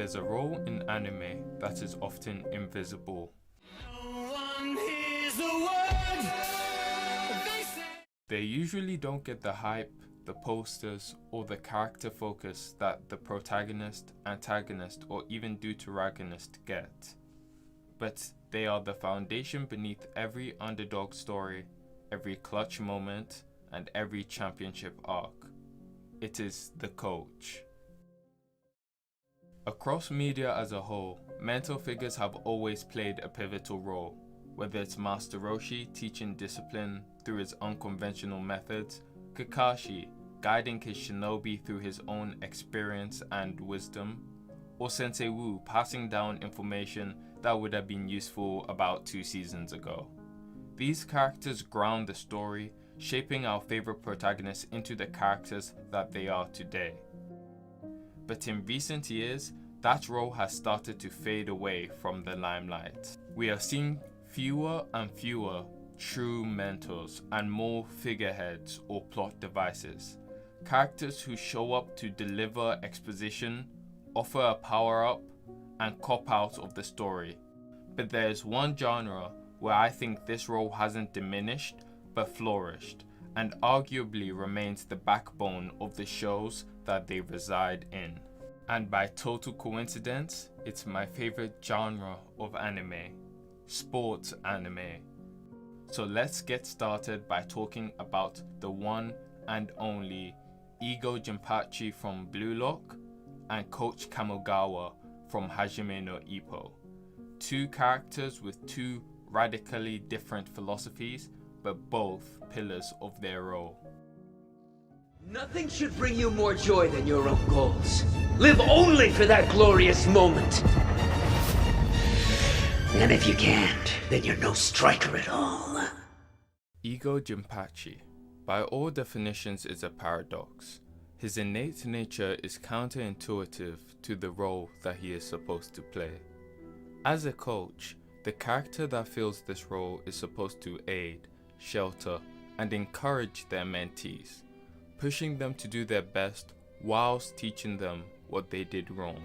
there's a role in anime that is often invisible. They usually don't get the hype, the posters, or the character focus that the protagonist, antagonist, or even deuteragonist get. But they are the foundation beneath every underdog story, every clutch moment, and every championship arc. It is the coach. Across media as a whole, mentor figures have always played a pivotal role, whether it's Master Roshi teaching discipline through his unconventional methods, Kakashi guiding his shinobi through his own experience and wisdom, or Sensei Wu passing down information that would have been useful about 2 seasons ago. These characters ground the story, shaping our favorite protagonists into the characters that they are today. But in recent years, that role has started to fade away from the limelight. We are seeing fewer and fewer true mentors and more figureheads or plot devices. Characters who show up to deliver exposition, offer a power-up, and cop out of the story. But there's one genre where I think this role hasn't diminished but flourished, and arguably remains the backbone of the shows that they reside in. And by total coincidence, it's my favorite genre of anime, sports anime. So let's get started by talking about the one and only Ego Jimpachi from Blue Lock and Coach Kamogawa from Hajimenoippo. 2 characters with 2 radically different philosophies, but both pillars of their role. Nothing should bring you more joy than your own goals. Live only for that glorious moment. And if you can't, then you're no striker at all. Ego Jimpachi, by all definitions, is a paradox. His innate nature is counterintuitive to the role that he is supposed to play. As a coach, the character that fills this role is supposed to aid, shelter, and encourage their mentees, pushing them to do their best whilst teaching them what they did wrong.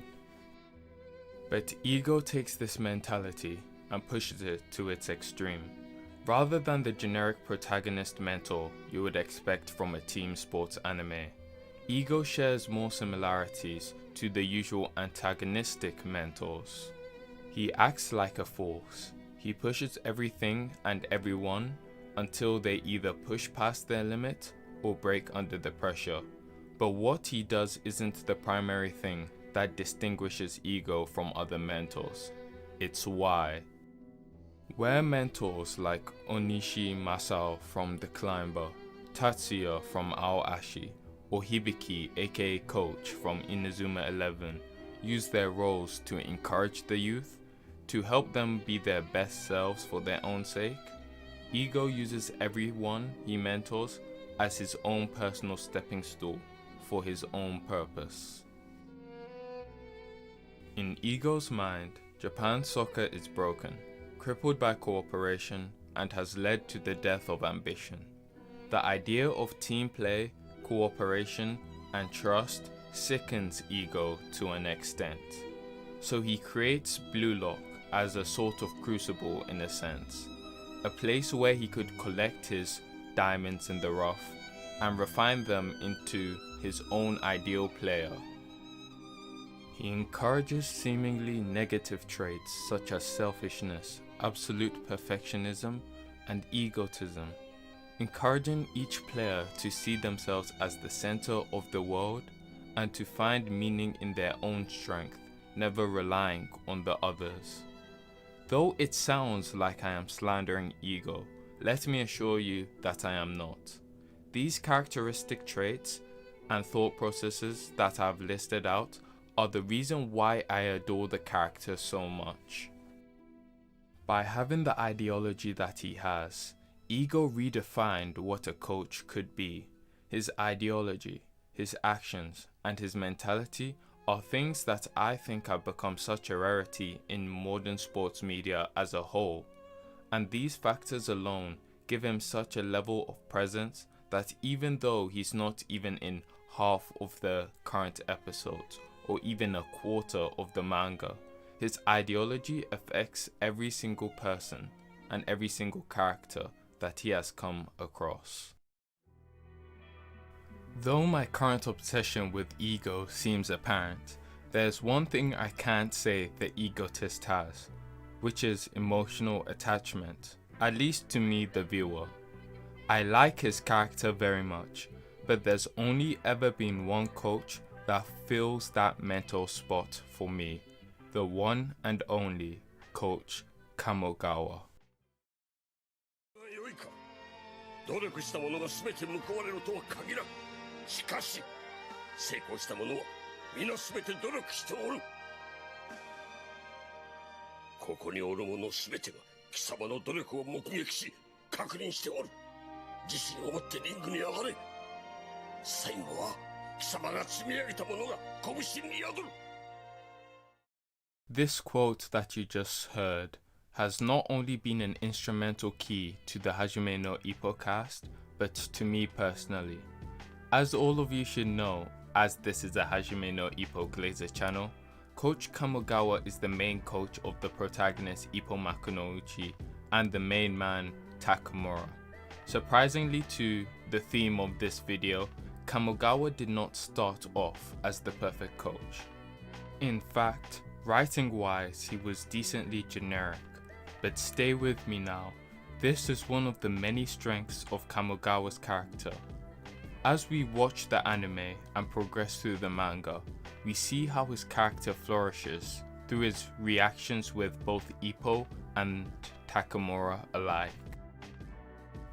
But Ego takes this mentality and pushes it to its extreme. Rather than the generic protagonist mentor you would expect from a team sports anime, Ego shares more similarities to the usual antagonistic mentors. He acts like a force. He pushes everything and everyone until they either push past their limit or break under the pressure. But what he does isn't the primary thing that distinguishes Ego from other mentors. It's why. Where mentors like Onishi Masao from The Climber, Tatsuya from Aoashi, or Hibiki aka Coach from Inazuma 11 use their roles to encourage the youth, to help them be their best selves for their own sake, Ego uses everyone he mentors as his own personal stepping stool for his own purpose. In Ego's mind, Japan's soccer is broken, crippled by cooperation, and has led to the death of ambition. The idea of team play, cooperation, and trust sickens Ego to an extent. So he creates Blue Lock as a sort of crucible in a sense, a place where he could collect his diamonds in the rough and refine them into his own ideal player. He encourages seemingly negative traits such as selfishness, absolute perfectionism, and egotism, encouraging each player to see themselves as the center of the world and to find meaning in their own strength, never relying on the others. Though it sounds like I am slandering Ego, let me assure you that I am not. These characteristic traits and thought processes that I've listed out are the reason why I adore the character so much. By having the ideology that he has, Ego redefined what a coach could be. His ideology, his actions, and his mentality are things that I think have become such a rarity in modern sports media as a whole, and these factors alone give him such a level of presence that even though he's not even in half of the current episodes or even a quarter of the manga. His ideology affects every single person and every single character that he has come across. Though my current obsession with ego seems apparent, there's one thing I can't say the egotist has, which is emotional attachment, at least to me, the viewer. I like his character very much, but there's only ever been one coach that fills that mental spot for me, the one and only Coach Kamogawa. 努力した者が全て報われるとは限らん。しかし、成功した者は皆全て努力しておる。ここにおる者全てが貴様の努力を目撃し、確認しておる。自信を持ってリングに上がれ。最後は貴様が積み上げたものが拳に宿る。This quote that you just heard has not only been an instrumental key to the Hajimenoippo cast, but to me personally. As all of you should know, as this is a Hajimenoippo Glazer channel, Coach Kamogawa is the main coach of the protagonist Ippo Makunouchi and the main man Takamura. Surprisingly to the theme of this video, Kamogawa did not start off as the perfect coach. In fact, writing-wise, he was decently generic. But stay with me now, this is one of the many strengths of Kamogawa's character. As we watch the anime and progress through the manga, we see how his character flourishes through his reactions with both Ippo and Takamura alike.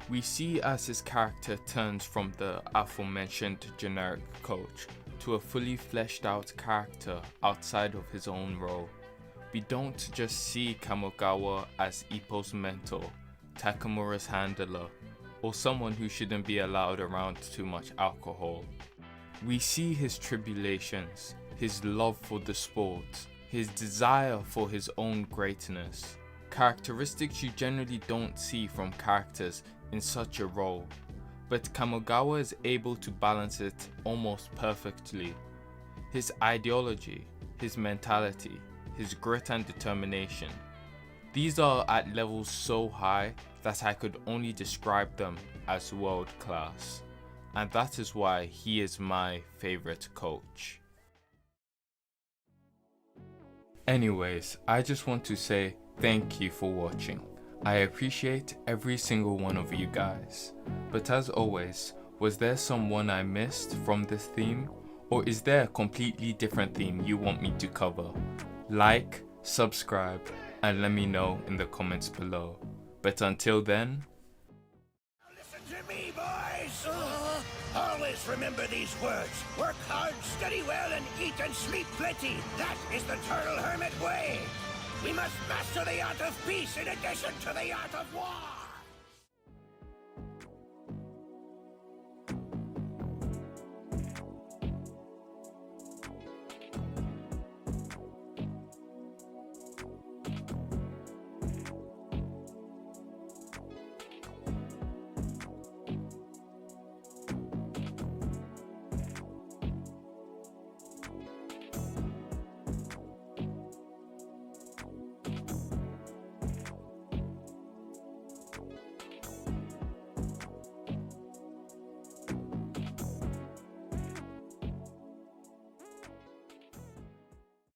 We see as his character turns from the aforementioned generic coach to a fully fleshed out character outside of his own role. We don't just see Kamogawa as Ippo's mentor, Takamura's handler, or someone who shouldn't be allowed around too much alcohol. We see his tribulations, his love for the sport, his desire for his own greatness, characteristics you generally don't see from characters in such a role, but Kamogawa is able to balance it almost perfectly. His ideology, his mentality, his grit and determination. These are at levels so high that I could only describe them as world class, and that is why he is my favorite coach. Anyways, I just want to say thank you for watching. I appreciate every single one of you guys. But as always, was there someone I missed from this theme? Or is there a completely different theme you want me to cover? Like, subscribe, and let me know in the comments below. But until then... Listen to me, boys! Always remember these words. Work hard, study well, and eat and sleep plenty. That is the Turtle Hermit way. We must master the art of peace in addition to the art of war.